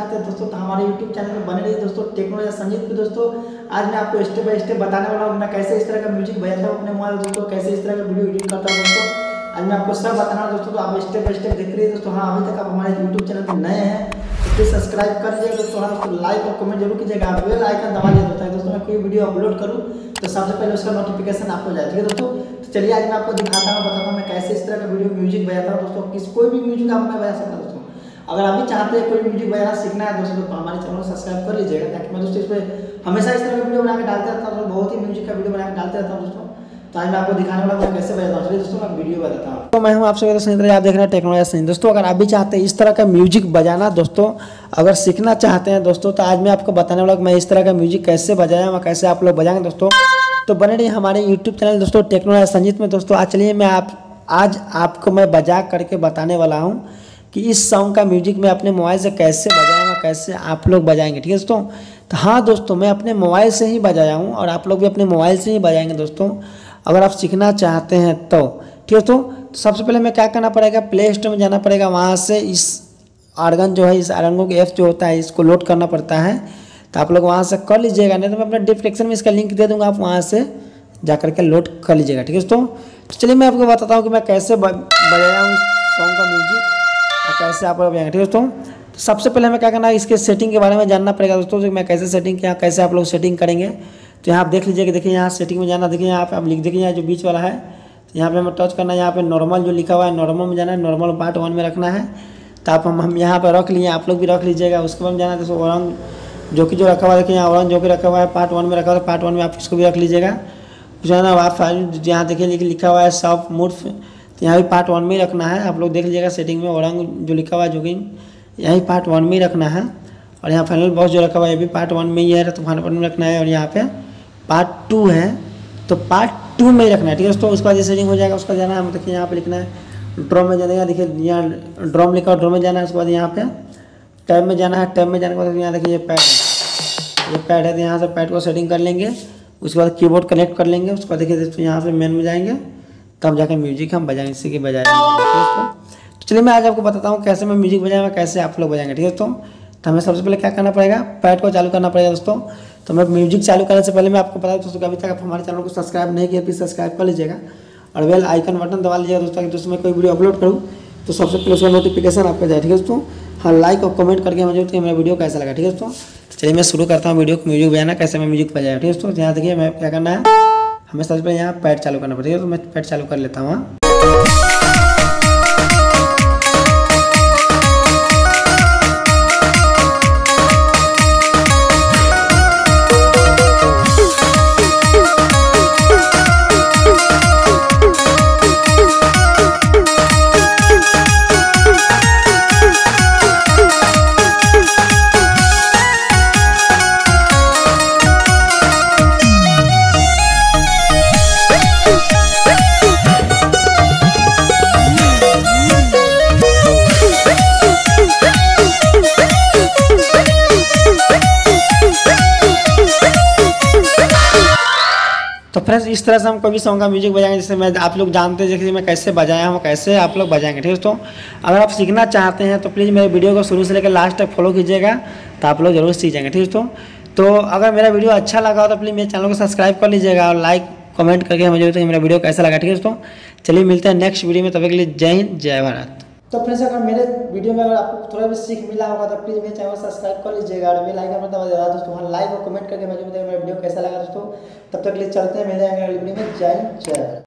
चाहते हैं दोस्तों तो हमारे यूट्यूब चैनल में बने रहिए दोस्तों, टेक्नोलॉजी संजीत पे। दोस्तों आज मैं आपको स्टेप बाय स्टेप बताने वाला हूँ मैं कैसे इस तरह का म्यूजिक बजाता हूँ अपने मोबाइल दोस्तों, कैसे इस तरह का वीडियो एडिट करता हूँ दोस्तों। आज मैं आपको सब बताना हूँ दोस्तों, तो आप स्टेप बाय स्टेप देख रहिए दोस्तों। हाँ, अभी तक आप हमारे यूट्यूब चैनल पर नए हैं तो प्लीज़ सब्सक्राइब कर लीजिएगा दोस्तों। हाँ दोस्तों, लाइक और कमेंट जरूर कीजिएगा, बेल आइकन दबा दिया दोस्तों। दोस्तों मैं कोई वीडियो अपलोड करूँ तो सबसे पहले उसका नोटिफिकेशन आपको जाए, ठीक है दोस्तों। तो चलिए आज मैं आपको दिखाता हूँ, बताता हूँ मैं कैसे इस तरह का वीडियो म्यूजिक बजाता हूँ दोस्तों। कोई भी म्यूजिक आप मैं बजा सकता हूँ दोस्तों। अगर आप भी चाहते हैं कोई म्यूजिक बजाना सीखना है दोस्तों तो हमारे चैनल को सब्सक्राइब कर लीजिएगा, ताकि मैं दोस्तों इस पर हमेशा इस तरह का वीडियो बना के डालते रहता हूँ। बहुत ही म्यूजिक का वीडियो बना के डालते रहता हूँ दोस्तों। तो आज मैं आपको दिखाने वाला हूँ कैसे बजाता हूँ। चलिए दोस्तों मैं वीडियो बताता हूँ। तो मैं हूँ आपसे आप देख रहे हैं टेक्नोलॉजी संजीत दोस्तों। अगर आप भी चाहते हैं इस तरह का म्यूजिक बजाना दोस्तों, अगर सीखना चाहते हैं दोस्तों, तो आज मैं आपको बताने वाला हूँ मैं इस तरह का म्यूजिक कैसे बजाया और कैसे आप लोग बजाएंगे दोस्तों। तो बने रहिए हमारे यूट्यूब चैनल दोस्तों टेक्नोलॉजी संजीत में दोस्तों। आज चलिए मैं आज आपको मैं बजा करके बताने वाला हूँ कि इस सॉन्ग का म्यूजिक मैं अपने मोबाइल से कैसे बजाऊंगा, कैसे आप लोग बजाएंगे, ठीक है दोस्तों। तो हाँ दोस्तों, मैं अपने मोबाइल से ही बजाया हूँ और आप लोग भी अपने मोबाइल से ही बजाएंगे दोस्तों, अगर आप सीखना चाहते हैं तो, ठीक है दोस्तों। तो सबसे पहले मैं क्या करना पड़ेगा, प्ले स्टोर में जाना पड़ेगा, वहाँ से इस आर्गन जो है, इस आर्गन के ऐप जो होता है इसको लोड करना पड़ता है। तो आप लोग वहाँ से कर लीजिएगा, नहीं तो मैं अपने डिस्क्रिप्शन में इसका लिंक दे दूँगा, आप वहाँ से जा करके लोड कर लीजिएगा, ठीक है दोस्तों। तो चलिए मैं आपको बताता हूँ कि मैं कैसे बजाया हूँ इस सॉन्ग का म्यूजिक और कैसे आप लोग बजाएंगे, ठीक है दोस्तों। तो सबसे पहले हमें क्या करना है, इसके सेटिंग के बारे में जानना पड़ेगा दोस्तों, कि मैं कैसे सेटिंग किया, कैसे आप लोग सेटिंग करेंगे। तो यहाँ आप देख लीजिए कि देखिए यहाँ सेटिंग में जाना, देखिए यहाँ पे आप लिख देखिए यहाँ जो बीच वाला है, तो यहाँ पे हमें टच करना है। यहाँ पे नॉर्मल जो लिखा हुआ है नॉर्मल में जाना है, नॉर्मल पार्ट 1 में रखना है। तो आप हम यहाँ पर रख लिए, आप लोग भी रख लीजिएगा। उसके बाद जाना है दोस्तों औरंग जो कि जो रखा हुआ है, देखिए यहाँ औरंग जो कि रखा हुआ है पार्ट 1 में रखा हुआ है, पार्ट 1 में आप इसको भी रख लीजिएगा। जो है ना आप यहाँ देखिए लिखा हुआ है सब मूड्स, तो यहाँ भी पार्ट 1 में ही रखना है। आप लोग देख लीजिएगा सेटिंग में औरंग जो लिखा हुआ है जो कि यही पार्ट 1 में ही रखना है। और यहाँ फाइनल बॉक्स जो रखा हुआ है ये भी पार्ट 1 में ही है, तो पार्ट 1 में रखना है। और यहाँ पे पार्ट 2 है तो पार्ट 2 में ही रखना है, ठीक है दोस्तों। उसके बाद ये सेटिंग हो जाएगा, उसका जाना है, हम देखिए यहाँ पे लिखना है ड्रम में जाने का, देखिए यहाँ ड्रम लिखा हुआ ड्रम में जाना है। उसके बाद यहाँ पे टैब में जाना है, टैब में जाने के बाद यहाँ देखिए ये पैड है, ये पैड है, तो यहाँ से पैड को सेटिंग कर लेंगे। उसके बाद कीबोर्ड कनेक्ट कर लेंगे। उसके बाद देखिए दोस्तों यहाँ पे मेन में जाएंगे, तब जाकर म्यूजिक हम बजाएंगे, इसी के बजाएंगे दोस्तों। तो चलिए मैं आज आपको बताता हूँ कैसे मैं म्यूजिक बजाऊँगा, कैसे आप लोग बजाएंगे, ठीक है दोस्तों। तो हमें सबसे पहले क्या करना पड़ेगा, पैड को चालू करना पड़ेगा दोस्तों। तो मैं म्यूजिक चालू करने से पहले मैं आपको बता दूं दोस्तों, अभी तक आप हमारे चैनल को सब्सक्राइब नहीं किया प्लीज़ सब्सक्राइब कर लीजिएगा और बेल आइकन बटन दबा लीजिएगा दोस्तों, ताकि दोस्तों मैं कोई वीडियो अपलोड करूँ तो सबसे पहले उसका नोटिफिकेशन आपको जाए, ठीक है दोस्तों। हाँ, लाइक और कमेंट करके मुझे कि मेरा वीडियो कैसा लगा, ठीक है दोस्तों। तो चलिए मैं शुरू करता हूँ वीडियो को, म्यूजिक बजाना कैसे मैं म्यूजिक बजाया, ठीक है दोस्तों। यहाँ देखिए मैं क्या करना है, हमें सबसे पहले यहाँ पैड चालू करना पड़ेगा, तो मैं पैड चालू कर लेता हूँ। तो फ्रेंड्स इस तरह से हम कभी सॉन्ग का म्यूजिक बजाएंगे, जैसे मैं आप लोग जानते हैं जैसे मैं कैसे बजाया हूँ, कैसे आप लोग बजाएंगे, ठीक है दोस्तों। अगर आप सीखना चाहते हैं तो प्लीज़ मेरे वीडियो को शुरू से लेकर लास्ट तक फॉलो कीजिएगा, तो आप लोग जरूर सीख जाएंगे, ठीक है दोस्तों। तो अगर मेरा वीडियो अच्छा लगा हो तो प्लीज़ मेरे चैनल को सब्सक्राइब कर लीजिएगा और लाइक कमेंट करके मुझे बताइए मेरा वीडियो कैसा लगा, ठीक है दोस्तों। चलिए मिलते हैं नेक्स्ट वीडियो में, तब तक के लिए जय हिंद जय भारत। तो फ्रेंड्स अगर मेरे वीडियो में अगर आपको थोड़ा भी सीख मिला होगा तो प्लीज़ मेरे चैनल को सब्सक्राइब कर लीजिएगा और बेल आइकन दबा दीजिएगा दोस्तों। वहाँ लाइक और कमेंट करके मुझे बताइए मेरा वीडियो कैसा लगा दोस्तों। तब तक के लिए चलते हैं, मिल जाएंगे अगली वीडियो में। जय हिंद जय भारत।